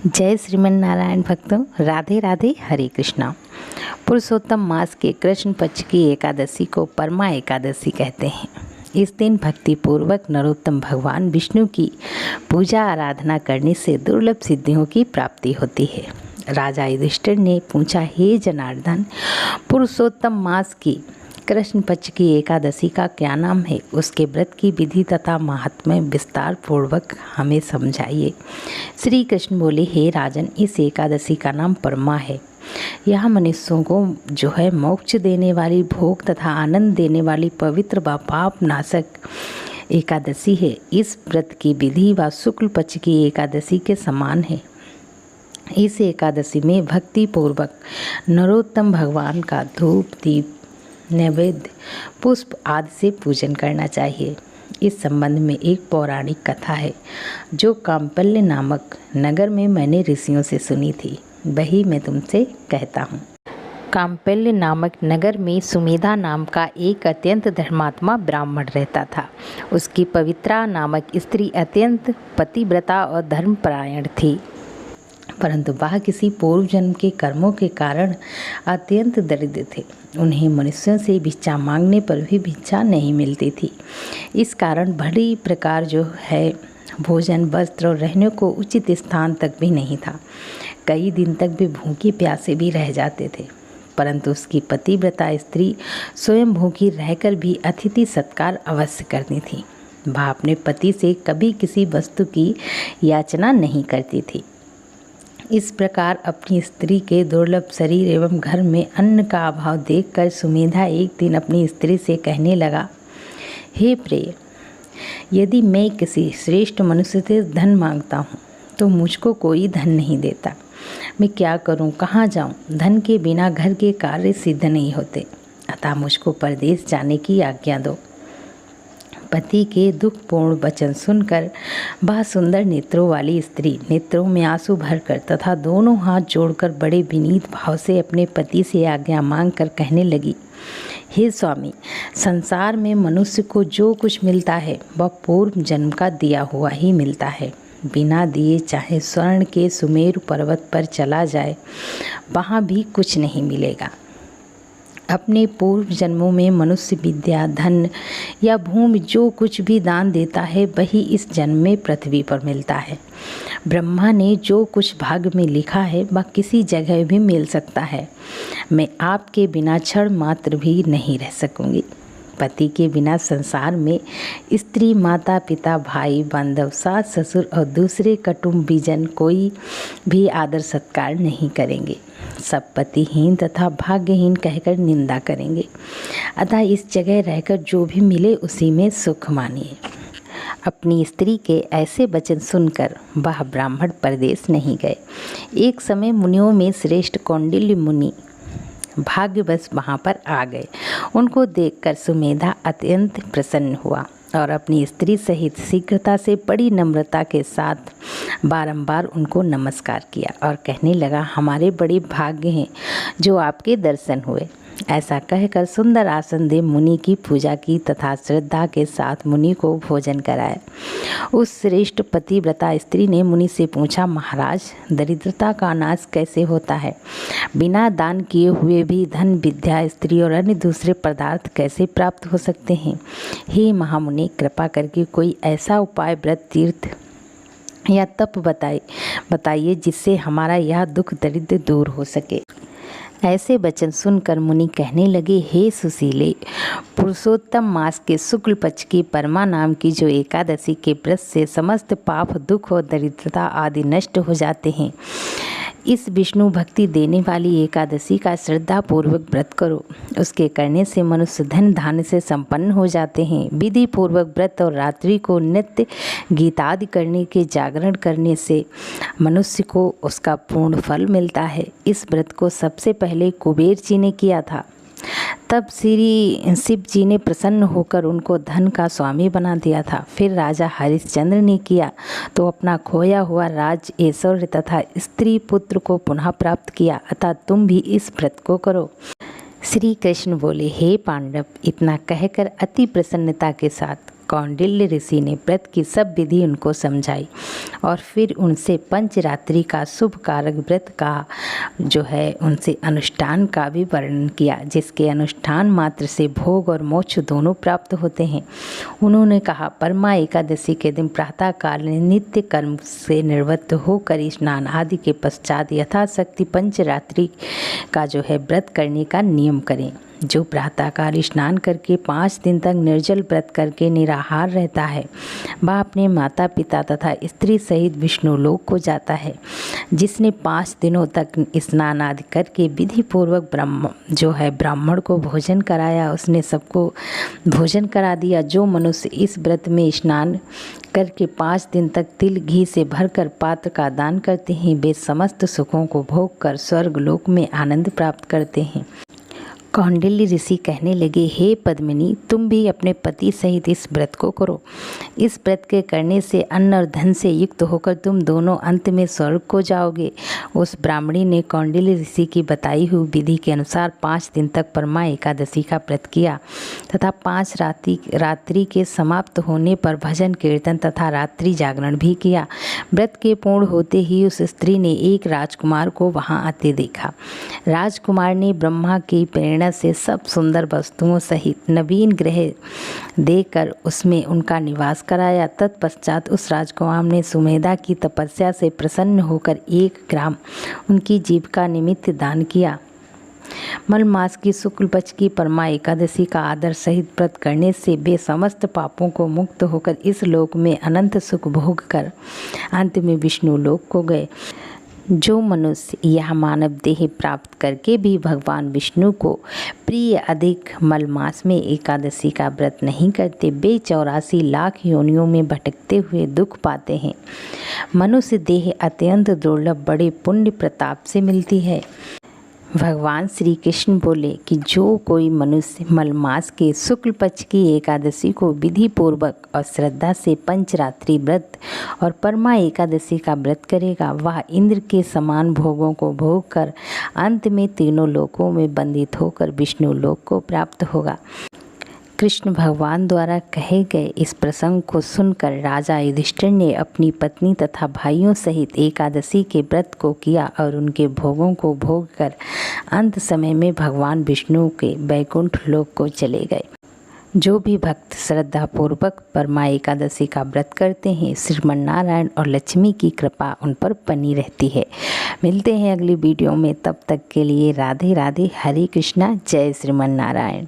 जय श्रीमन नारायण भक्तों, राधे राधे, हरे कृष्णा। पुरुषोत्तम मास के कृष्ण पक्ष की एकादशी को परमा एकादशी कहते हैं। इस दिन भक्ति पूर्वक नरोत्तम भगवान विष्णु की पूजा आराधना करने से दुर्लभ सिद्धियों की प्राप्ति होती है। राजा युधिष्ठिर ने पूछा, हे जनार्दन, पुरुषोत्तम मास की कृष्ण पक्ष की एकादशी का क्या नाम है? उसके व्रत की विधि तथा महात्म्य विस्तार पूर्वक हमें समझाइए। श्री कृष्ण बोले, हे राजन, इस एकादशी का नाम परमा है। यह मनुष्यों को जो है मोक्ष देने वाली, भोग तथा आनंद देने वाली पवित्र व पाप नाशक एकादशी है। इस व्रत की विधि व शुक्ल पक्ष की एकादशी के समान है। इस एकादशी में भक्ति पूर्वक नरोत्तम भगवान का धूप, दीप, नैवेद्य, पुष्प आदि से पूजन करना चाहिए। इस संबंध में एक पौराणिक कथा है जो काम्पल्य नामक नगर में मैंने ऋषियों से सुनी थी, वही मैं तुमसे कहता हूँ। काम्पल्य नामक नगर में सुमेधा नाम का एक अत्यंत धर्मात्मा ब्राह्मण रहता था। उसकी पवित्रा नामक स्त्री अत्यंत पतिव्रता और धर्मपरायण थी, परंतु वह किसी पूर्व जन्म के कर्मों के कारण अत्यंत दरिद्र थे। उन्हें मनुष्यों से भिक्षा मांगने पर भी भिक्षा नहीं मिलती थी। इस कारण बड़ी प्रकार जो है भोजन, वस्त्र और रहने को उचित स्थान तक भी नहीं था। कई दिन तक वे भूखे प्यासे भी रह जाते थे। परंतु उसकी पतिव्रता स्त्री स्वयं भूखी रहकर भी अतिथि सत्कार अवश्य करती थी। वह अपने पति से कभी किसी वस्तु की याचना नहीं करती थी। इस प्रकार अपनी स्त्री के दुर्लभ शरीर एवं घर में अन्न का अभाव देखकर सुमेधा एक दिन अपनी स्त्री से कहने लगा, हे प्रिय, यदि मैं किसी श्रेष्ठ मनुष्य से धन मांगता हूँ तो मुझको कोई धन नहीं देता। मैं क्या करूँ, कहाँ जाऊँ? धन के बिना घर के कार्य सिद्ध नहीं होते, अतः मुझको परदेश जाने की आज्ञा दो। पति के दुखपूर्ण वचन सुनकर वह सुंदर नेत्रों वाली स्त्री नेत्रों में आंसू भरकर तथा दोनों हाथ जोड़कर बड़े विनीत भाव से अपने पति से आज्ञा मांगकर कहने लगी, हे स्वामी, संसार में मनुष्य को जो कुछ मिलता है वह पूर्व जन्म का दिया हुआ ही मिलता है। बिना दिए चाहे स्वर्ण के सुमेरु पर्वत पर चला जाए, वहाँ भी कुछ नहीं मिलेगा। अपने पूर्व जन्मों में मनुष्य विद्या, धन या भूमि जो कुछ भी दान देता है वही इस जन्म में पृथ्वी पर मिलता है। ब्रह्मा ने जो कुछ भाग्य में लिखा है वह किसी जगह भी मिल सकता है। मैं आपके बिना क्षण मात्र भी नहीं रह सकूंगी। पति के बिना संसार में स्त्री, माता पिता, भाई, बांधव, सास, ससुर और दूसरे कुटुंबीजन कोई भी आदर सत्कार नहीं करेंगे। सब पतिहीन तथा भाग्यहीन कहकर निंदा करेंगे। अतः इस जगह रहकर जो भी मिले उसी में सुख मानिए। अपनी स्त्री के ऐसे वचन सुनकर वह ब्राह्मण परदेश नहीं गए। एक समय मुनियों में श्रेष्ठ कौंडिल्य मुनि भाग्यवश वहाँ पर आ गए। उनको देखकर सुमेधा अत्यंत प्रसन्न हुआ और अपनी स्त्री सहित शीघ्रता से बड़ी नम्रता के साथ बारंबार उनको नमस्कार किया और कहने लगा, हमारे बड़े भाग्य हैं जो आपके दर्शन हुए। ऐसा कहकर सुंदर आसन दे मुनि की पूजा की तथा श्रद्धा के साथ मुनि को भोजन कराया। उस श्रेष्ठ पतिव्रता स्त्री ने मुनि से पूछा, महाराज, दरिद्रता का नाश कैसे होता है? बिना दान किए हुए भी धन, विद्या, स्त्री और अन्य दूसरे पदार्थ कैसे प्राप्त हो सकते हैं? हे महामुनि, कृपा करके कोई ऐसा उपाय, व्रत, तीर्थ या तप बताइए जिससे हमारा यह दुख दरिद्र दूर हो सके। ऐसे वचन सुनकर मुनि कहने लगे, हे सुशीले, पुरुषोत्तम मास के शुक्ल पक्ष की परमा नाम की जो एकादशी के व्रत से समस्त पाप, दुख और दरिद्रता आदि नष्ट हो जाते हैं, इस विष्णु भक्ति देने वाली एकादशी का श्रद्धा पूर्वक व्रत करो। उसके करने से मनुष्य धन धान्य से संपन्न हो जाते हैं। विधि पूर्वक व्रत और रात्रि को नित्य गीतादि करने के जागरण करने से मनुष्य को उसका पूर्ण फल मिलता है। इस व्रत को सबसे पहले कुबेर जी ने किया था। तब श्री शिव जी ने प्रसन्न होकर उनको धन का स्वामी बना दिया था। फिर राजा हरिश्चंद्र ने किया तो अपना खोया हुआ राज, ऐश्वर्य तथा स्त्री पुत्र को पुनः प्राप्त किया। अतः तुम भी इस व्रत को करो। श्री कृष्ण बोले, हे पांडव, इतना कहकर अति प्रसन्नता के साथ कौंडिल्य ऋषि ने व्रत की सब विधि उनको समझाई और फिर उनसे पंचरात्रि का शुभ कारक व्रत का जो है उनसे अनुष्ठान का भी वर्णन किया, जिसके अनुष्ठान मात्र से भोग और मोक्ष दोनों प्राप्त होते हैं। उन्होंने कहा, परमा एकादशी के दिन प्रातःकाल नित्य कर्म से निवृत्त होकर स्नान आदि के पश्चात यथाशक्ति पंचरात्रि का जो है व्रत करने का नियम करें। जो प्रातःकाल स्नान करके 5 दिन तक निर्जल व्रत करके निराहार रहता है, वह अपने माता पिता तथा स्त्री सहित विष्णु लोक को जाता है। जिसने 5 दिनों तक स्नान आदि करके विधि पूर्वक ब्राह्मण को भोजन कराया, उसने सबको भोजन करा दिया। जो मनुष्य इस व्रत में स्नान करके 5 दिन तक तिल घी से भरकर पात्र का दान करते हैं, वे समस्त सुखों को भोग कर स्वर्ग लोक में आनंद प्राप्त करते हैं। कौंडिल्य ऋषि कहने लगे, हे पद्मिनी, तुम भी अपने पति सहित इस व्रत को करो। इस व्रत के करने से अन्न और धन से युक्त होकर तुम दोनों अंत में स्वर्ग को जाओगे। उस ब्राह्मणी ने कौंडिल्य ऋषि की बताई हुई विधि के अनुसार 5 दिन तक परमा एकादशी का व्रत किया तथा 5 रात्रि के समाप्त होने पर भजन कीर्तन तथा रात्रि जागरण भी किया। व्रत के पूर्ण होते ही उस स्त्री ने एक राजकुमार को वहां आते देखा। राजकुमार ने ब्रह्मा की प्रेरणा से सब सुंदर वस्तुओं सहित नवीन ग्रह देकर उसमें उनका निवास कराया। तत्पश्चात उस राजकुमार ने सुमेधा की तपस्या से प्रसन्न होकर 1 ग्राम उनकी जीविका निमित्त दान किया। मल मास की शुक्ल पक्ष की परमा एकादशी का आदर सहित व्रत करने से वे समस्त पापों को मुक्त होकर इस लोक में अनंत सुख भोग कर अंत में विष्णु लोक को गए। जो मनुष्य यह मानव देह प्राप्त करके भी भगवान विष्णु को प्रिय अधिक मल मास में एकादशी का व्रत नहीं करते, वे 84 लाख योनियों में भटकते हुए दुख पाते हैं। मनुष्य देह अत्यंत दुर्लभ बड़े पुण्य प्रताप से मिलती है। भगवान श्री कृष्ण बोले कि जो कोई मनुष्य मलमास के शुक्ल पक्ष की एकादशी को विधि पूर्वक और श्रद्धा से पंचरात्रि व्रत और परमा एकादशी का व्रत करेगा, वह इंद्र के समान भोगों को भोग कर अंत में तीनों लोकों में बंधित होकर विष्णु लोक को प्राप्त होगा। कृष्ण भगवान द्वारा कहे गए इस प्रसंग को सुनकर राजा युधिष्ठिर ने अपनी पत्नी तथा भाइयों सहित एकादशी के व्रत को किया और उनके भोगों को भोग कर अंत समय में भगवान विष्णु के वैकुंठ लोक को चले गए। जो भी भक्त श्रद्धापूर्वक परमा एकादशी का व्रत करते हैं, श्रीमन नारायण और लक्ष्मी की कृपा उन पर बनी रहती है। मिलते हैं अगली वीडियो में, तब तक के लिए राधे राधे, हरे कृष्णा, जय श्रीमन नारायण।